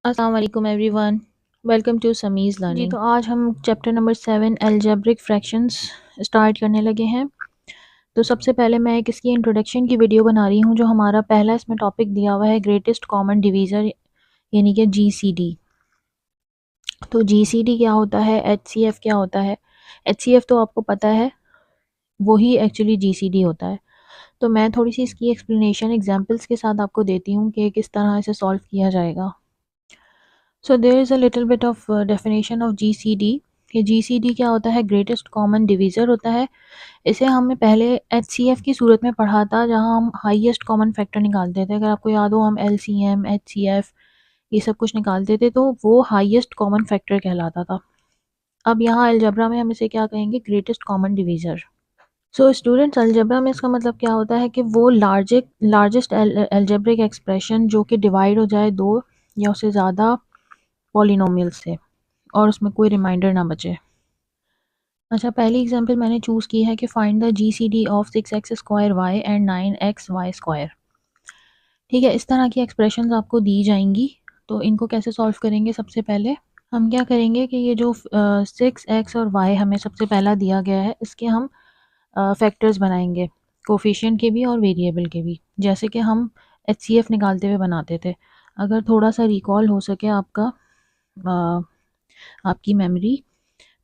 अस्सलाम वालेकुम everyone, welcome to समीज़ learning. तो आज हम chapter number 7 algebraic fractions start करने लगे हैं। तो सबसे पहले मैं एक इसकी इंट्रोडक्शन की वीडियो बना रही हूँ। जो हमारा पहला इसमें टॉपिक दिया हुआ है ग्रेटेस्ट कॉमन डिवीज़र यानी कि जीसीडी। तो जीसीडी क्या होता है, एचसीएफ क्या होता है। एचसीएफ तो आपको पता है, वही एक्चुअली जीसीडी होता है। तो मैं थोड़ी सी इसकी एक्सप्लेनेशन एग्जांपल्स के साथ आपको देती हूँ कि किस तरह इसे सॉल्व किया जाएगा। So there is a little bit of definition of GCD कि जीसीडी क्या होता है, ग्रेटेस्ट कॉमन डिवीज़र होता है। इसे हमने पहले एचसीएफ की सूरत में पढ़ा था, जहां हम हाईएस्ट कॉमन फैक्टर निकालते थे। अगर आपको याद हो, हम एलसीएम, एचसीएफ ये सब कुछ निकालते थे, तो वो हाईएस्ट कॉमन फैक्टर कहलाता था। अब यहाँ अलजबरा में हम इसे क्या कहेंगे, greatest common divisor. So students, algebra में इसका मतलब क्या होता है कि वो लार्जेस्ट अलजेब्रिक एक्सप्रेशन जो कि डिवाइड हो जाए दो या उससे ज़्यादा पॉलिनोमियल से और उसमें कोई रिमाइंडर ना बचे। अच्छा, पहली एग्जांपल मैंने चूज़ की है कि find the GCD of 6x square y and 9x y square. ठीक है, इस तरह की एक्सप्रेशंस आपको दी जाएंगी। तो इनको कैसे सॉल्व करेंगे, सबसे पहले हम क्या करेंगे कि ये जो 6x और y हमें सबसे पहला दिया गया है, इसके हम फैक्टर्स बनाएंगे, कोफिशिएंट के भी और वेरिएबल के भी, जैसे कि हम एचसीएफ निकालते हुए बनाते थे। अगर थोड़ा सा रिकॉल हो सके आपकी मेमोरी,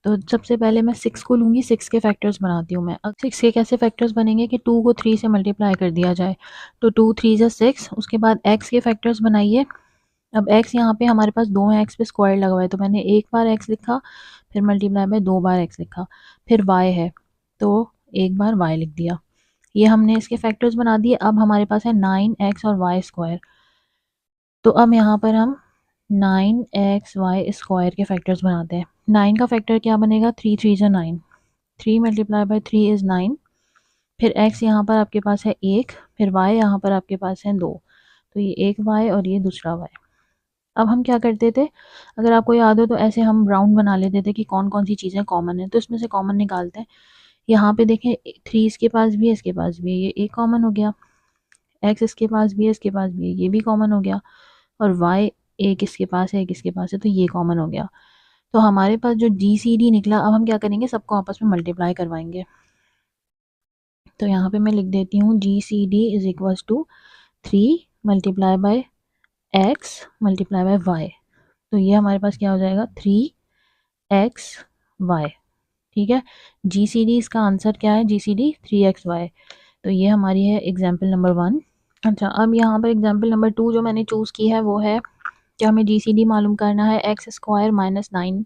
तो सबसे पहले मैं 6 को लूँगी, 6 के फैक्टर्स बनाती हूँ मैं। अब 6 के कैसे फैक्टर्स बनेंगे कि 2 को 3 से मल्टीप्लाई कर दिया जाए, तो 2 3 जा 6। उसके बाद x के फैक्टर्स बनाइए। अब x यहाँ पे हमारे पास 2 है, x पे स्क्वायर लगा हुआ है, तो मैंने एक बार x लिखा, फिर मल्टीप्लाई बाय 2 बार x लिखा। फिर y है तो एक बार y लिख दिया। ये हमने इसके फैक्टर्स बना दिए। अब हमारे पास है 9x और y स्क्वायर। तो अब यहाँ पर हम 9xy स्क्वायर के फैक्टर्स बनाते हैं। 9 का फैक्टर क्या बनेगा, 3 3 जा 9, 3 मल्टीप्लाई बाय 3 इज़ 9। फिर x यहाँ पर आपके पास है 1, फिर y यहाँ पर आपके पास है 2, तो ये एक y और ये दूसरा y। अब हम क्या करते थे, अगर आपको याद हो तो ऐसे हम राउंड बना लेते थे कि कौन कौन सी चीज़ें कॉमन है, तो इसमें से कॉमन निकालते हैं। यहाँ पे देखें, 3 इसके पास भी है, इसके पास भी है, ये एक कॉमन हो गया। x इसके पास भी है, इसके पास भी है, ये भी कॉमन हो गया। और y एक इसके पास है, एक इसके पास है, तो ये कॉमन हो गया। तो हमारे पास जो GCD निकला, अब हम क्या करेंगे, सबको आपस में मल्टीप्लाई करवाएंगे। तो यहाँ पे मैं लिख देती हूँ GCD is equals to 3 multiply by x multiply by y। तो ये हमारे पास क्या हो जाएगा, 3xy। ठीक है, GCD इसका आंसर क्या है, GCD 3xy। तो ये हमारी है एग्जाम्पल नंबर 1। अच्छा, अब यहाँ पर एग्जाम्पल नंबर 2 जो मैंने चूज़ की है वो है कि हमें GCD मालूम करना है एक्स स्क्वायर माइनस 9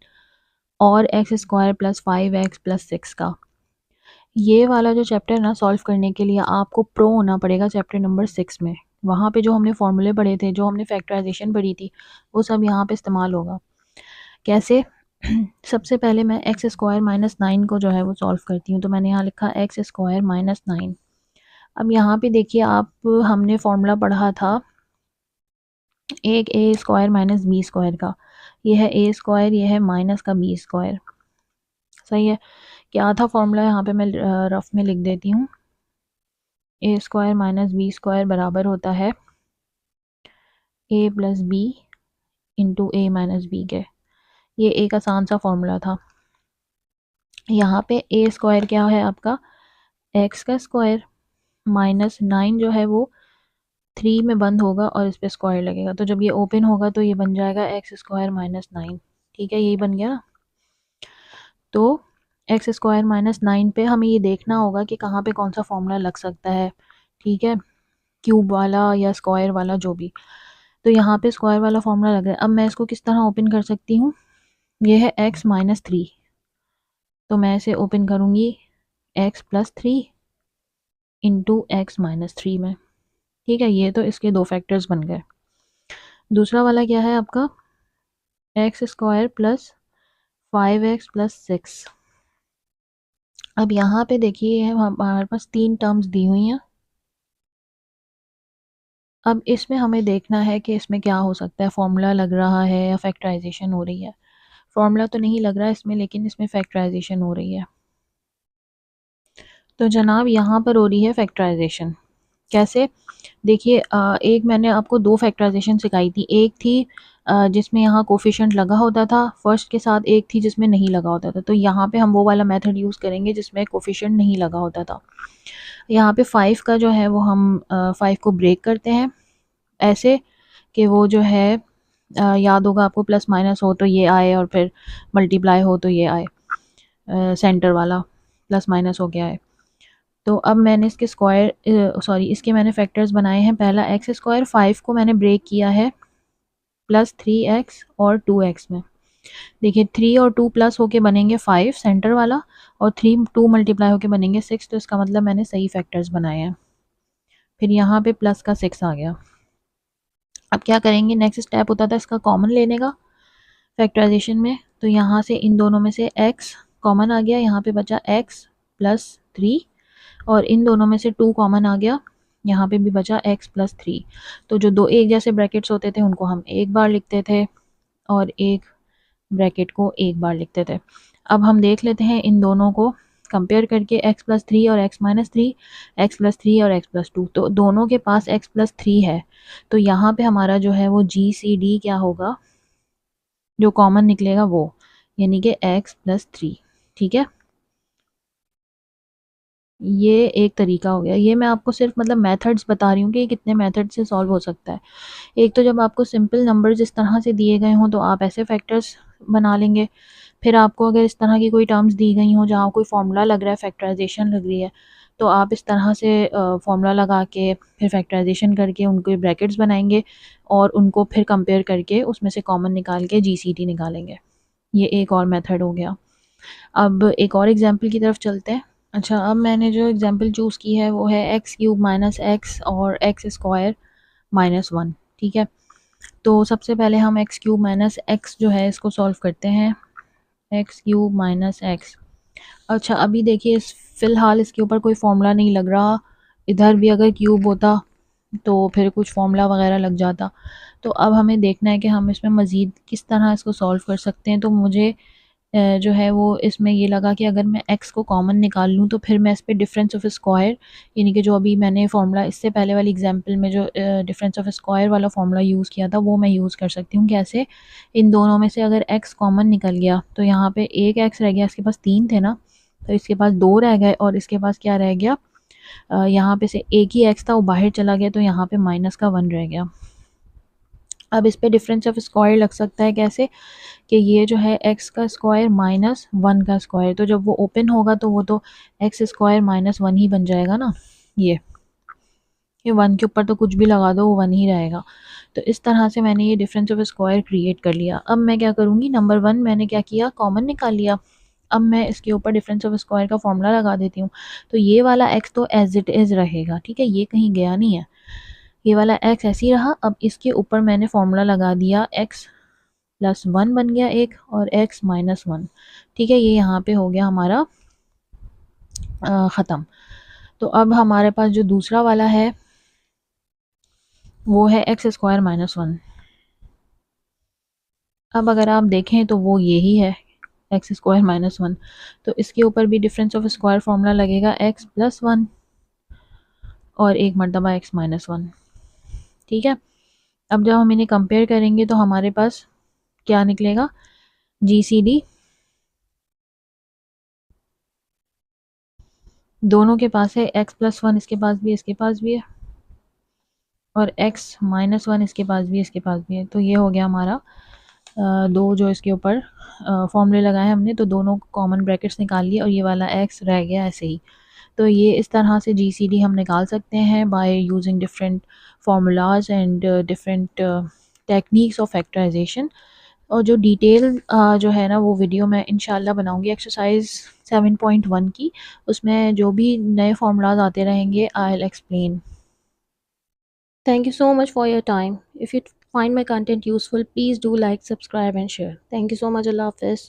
और x square plus 5x plus 6 का। ये वाला जो चैप्टर ना सॉल्व करने के लिए आपको प्रो होना पड़ेगा चैप्टर नंबर 6 में। वहाँ पे जो हमने फॉर्मूले पढ़े थे, जो हमने फैक्टराइजेशन पढ़ी थी, वो सब यहाँ पे इस्तेमाल होगा। कैसे सबसे पहले मैं एक्स स्क्वायर माइनस 9 को जो है वो सॉल्व करती हूँ। तो मैंने यहाँ लिखा एक्स स्क्वायर माइनस 9। अब यहाँ पे देखिए आप, हमने फॉर्मूला पढ़ा था एक ए स्क्वायर माइनस बी स्क्वायर का। ये है ए स्क्वायर, ये है माइनस का बी स्क्वायर। सही है, क्या था फॉर्मूला, यहाँ पे मैं रफ में लिख देती हूँ। ए स्क्वायर माइनस बी स्क्वायर बराबर होता है ए प्लस बी इंटू ए माइनस बी के। ये एक आसान सा फॉर्मूला था। यहाँ पे ए स्क्वायर क्या है आपका, एक्स का स्क्वायर, माइनस 9 जो है वो 3 में बंद होगा और इस पे स्क्वायर लगेगा, तो जब ये ओपन होगा तो ये बन जाएगा एक्स स्क्वायर माइनस 9। ठीक है, यही बन गया ना। तो एक्स स्क्वायर माइनस 9 पे हमें ये देखना होगा कि कहाँ पे कौन सा फॉर्मूला लग सकता है। ठीक है, क्यूब वाला या स्क्वायर वाला, जो भी। तो यहाँ पे स्क्वायर वाला फॉर्मूला लग रहा है। अब मैं इसको किस तरह ओपन कर सकती हूँ, ये है x माइनस 3, तो मैं इसे ओपन करूँगी x plus 3 into x minus 3 में। ठीक है, ये तो इसके दो फैक्टर्स बन गए। दूसरा वाला क्या है आपका, x square plus 5x plus 6। अब यहाँ पे देखिए हमारे पास 3 टर्म्स दी हुई हैं। अब इसमें हमें देखना है कि इसमें क्या हो सकता है, फॉर्मूला लग रहा है या फैक्टराइजेशन हो रही है। फॉर्मूला तो नहीं लग रहा है इसमें, लेकिन इसमें फैक्टराइजेशन हो रही है। तो जनाब यहाँ पर हो रही है फैक्टराइजेशन। कैसे? देखिए एक मैंने आपको 2 फैक्टराइज़ेशन सिखाई थी। एक थी जिसमें यहाँ कोएफ़िशिएंट लगा होता था फर्स्ट के साथ, एक थी जिसमें नहीं लगा होता था। तो यहाँ पे हम वो वाला मेथड यूज़ करेंगे जिसमें कोएफ़िशिएंट नहीं लगा होता था। यहाँ पे 5 का जो है वो हम 5 को ब्रेक करते हैं ऐसे कि वो जो है याद होगा आपको प्लस माइनस हो तो ये आए और फिर मल्टीप्लाई हो तो ये आए, सेंटर वाला प्लस माइनस हो गया है। तो अब मैंने इसके इसके मैंने फैक्टर्स बनाए हैं। पहला एक्स स्क्वायर, 5 को मैंने ब्रेक किया है प्लस 3x और 2x में। देखिए 3 और 2 प्लस होके बनेंगे 5 सेंटर वाला, और 3 2 मल्टीप्लाई होके बनेंगे 6। तो इसका मतलब मैंने सही फैक्टर्स बनाए हैं। फिर यहाँ पे प्लस का 6 आ गया। अब क्या करेंगे, नेक्स्ट स्टेप होता था इसका कॉमन लेने का फैक्टराइजेशन में। तो यहाँ से इन दोनों में से x कॉमन आ गया, यहाँ पे बचा x प्लस 3, और इन दोनों में से 2 कॉमन आ गया, यहाँ पे भी बचा x प्लस 3। तो जो दो एक जैसे ब्रैकेट्स होते थे उनको हम एक बार लिखते थे और एक ब्रैकेट को एक बार लिखते थे। अब हम देख लेते हैं इन दोनों को कंपेयर करके, x प्लस 3 और x माइनस 3, x प्लस 3 और x प्लस 2। तो दोनों के पास x प्लस 3 है। तो यहाँ पे हमारा जो है वो GCD क्या होगा, जो कॉमन निकलेगा वो, यानी कि x प्लस 3। ठीक है, ये एक तरीका हो गया। ये मैं आपको सिर्फ मतलब मेथड्स बता रही हूँ कि कितने मेथड से सॉल्व हो सकता है। एक तो जब आपको सिंपल नंबर्स इस तरह से दिए गए हों तो आप ऐसे फैक्टर्स बना लेंगे। फिर आपको अगर इस तरह की कोई टर्म्स दी गई हों जहाँ कोई फार्मूला लग रहा है, फैक्टराइजेशन लग रही है, तो आप इस तरह से फार्मूला लगा के फिर फैक्टराइजेशन करके उनको ब्रैकेट्स बनाएंगे और उनको फिर कंपेयर करके उसमें से कॉमन निकाल के GCD निकालेंगे। ये एक और मेथड हो गया। अब एक और एग्जाम्पल की तरफ चलते हैं। अच्छा, अब मैंने जो एग्जाम्पल चूज़ की है वो है एक्स क्यूब माइनस एक्स और एक्स स्क्वायर माइनस 1। ठीक है, तो सबसे पहले हम एक्स क्यूब माइनस एक्स जो है इसको सॉल्व करते हैं। X cube minus x. अच्छा, अभी देखिए फ़िलहाल इसके ऊपर कोई फॉर्मूला नहीं लग रहा। इधर भी अगर क्यूब होता तो फिर कुछ फॉर्मूला वगैरह लग जाता। तो अब हमें देखना है कि हम इसमें मज़ीद किस तरह इसको सॉल्व कर सकते हैं। तो मुझे जो है वो इसमें ये लगा कि अगर मैं x को कॉमन निकाल लूँ तो फिर मैं इस पे डिफरेंस ऑफ स्क्वायर, यानी कि जो अभी मैंने फार्मूला इससे पहले वाली एग्जांपल में जो डिफरेंस ऑफ स्क्वायर वाला फार्मूला यूज़ किया था वो मैं यूज़ कर सकती हूँ। कैसे? इन दोनों में से अगर x कॉमन निकल गया तो यहाँ पे एक x रह गया, इसके पास 3 थे ना, तो इसके पास 2 रह गए, और इसके पास क्या रह गया, यहाँ पे से एक ही x था वो बाहर चला गया, तो यहाँ पे माइनस का 1 रह गया। अब इस पे डिफरेंस ऑफ स्क्वायर लग सकता है कैसे, कि ये जो है x का स्क्वायर माइनस 1 का स्क्वायर, तो जब वो ओपन होगा तो वो तो एक्स स्क्वायर माइनस 1 ही बन जाएगा ना। ये 1 के ऊपर तो कुछ भी लगा दो वो 1 ही रहेगा। तो इस तरह से मैंने ये डिफरेंस ऑफ स्क्वायर क्रिएट कर लिया। अब मैं क्या करूँगी, नंबर 1 मैंने क्या किया, कॉमन निकाल लिया। अब मैं इसके ऊपर डिफरेंस ऑफ स्क्वायर का फॉर्मूला लगा देती हूँ। तो ये वाला x तो एज इट इज़ रहेगा, ठीक है, ये कहीं गया नहीं है, ये वाला x ऐसे ही रहा। अब इसके ऊपर मैंने फॉर्मूला लगा दिया, x प्लस 1 बन गया एक, और x माइनस 1। ठीक है, ये यहाँ पे हो गया हमारा ख़त्म। तो अब हमारे पास जो दूसरा वाला है वो है एक्स स्क्वायर माइनस 1। अब अगर आप देखें तो वो यही है, एक्स स्क्वायर माइनस 1। तो इसके ऊपर भी डिफरेंस ऑफ स्क्वायर फार्मूला लगेगा, एक्स प्लस 1 और एक मरतबा एक्स माइनस 1। ठीक है, अब जब हम इन्हें कंपेयर करेंगे तो हमारे पास क्या निकलेगा, GCD दोनों के पास है, एक्स प्लस 1 इसके पास भी है, इसके पास भी है, और x माइनस 1 इसके पास भी है, इसके पास भी है। तो ये हो गया हमारा दो जो इसके ऊपर फॉर्मूले लगाए हमने, तो दोनों कॉमन ब्रैकेट्स निकाल लिए और ये वाला x रह गया ऐसे ही। तो ये इस तरह से GCD हम निकाल सकते हैं by using different formulas and different techniques of factorisation. और जो डिटेल जो है ना वो वीडियो मैं इंशाल्लाह बनाऊंगी एक्सरसाइज 7.1 की, उसमें जो भी नए फार्मूलाज आते रहेंगे I will explain. Thank you so much for your time. If you find my content useful, please do like, subscribe and share. Thank you so much. Allah Hafiz.